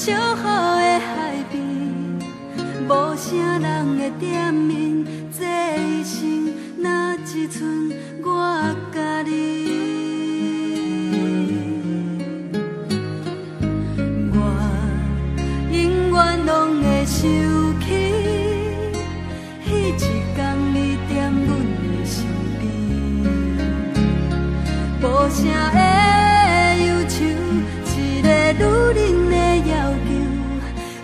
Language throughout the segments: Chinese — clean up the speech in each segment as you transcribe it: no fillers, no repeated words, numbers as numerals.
小雨的海边，无啥人的店面，这一生哪一寸我甲你。我永远拢会想起，彼一天你踮阮的身边，无声的忧愁，一个女人的要求。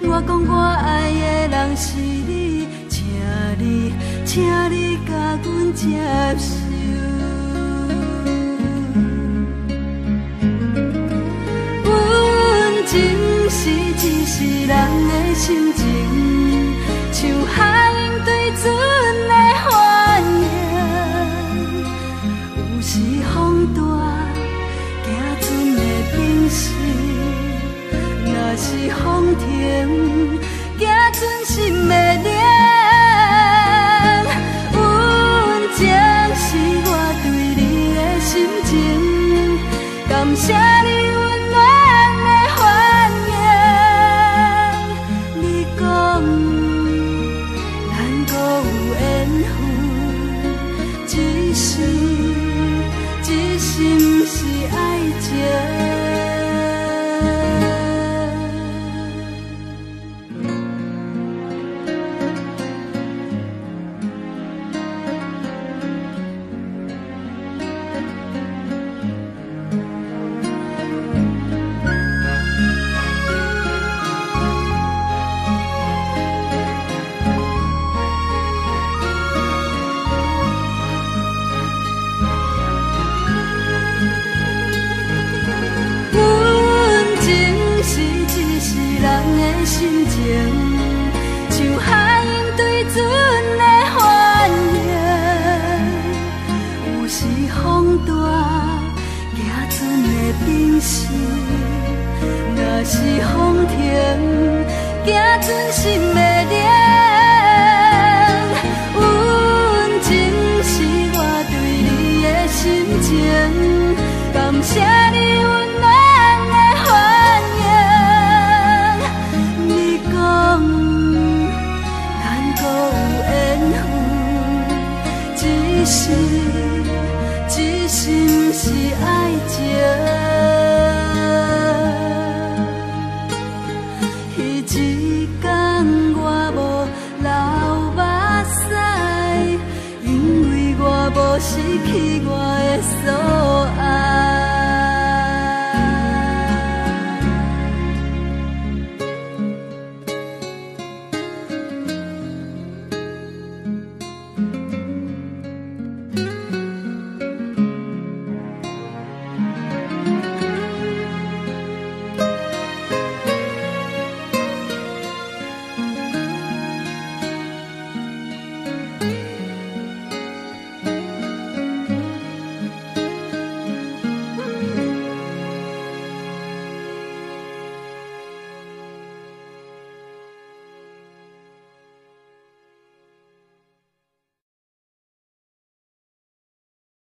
我讲我爱的人是你，请你甲阮接受。阮情是一世人的心情，像海鹰对船的欢迎。有时风大，行船的冰释；若是风停，行船心会凉。温情是我对你的心情，感谢你温暖的欢迎。你讲咱搁有缘分，只是毋是爱情。心情像海鹰对船的欢迎，有时风大，行船的冰释；若是风停，行船心会凉。温情是我对你的心情，感谢你温暖。只是毋是爱情。彼一天我无流目屎，因为我无失去我的所爱。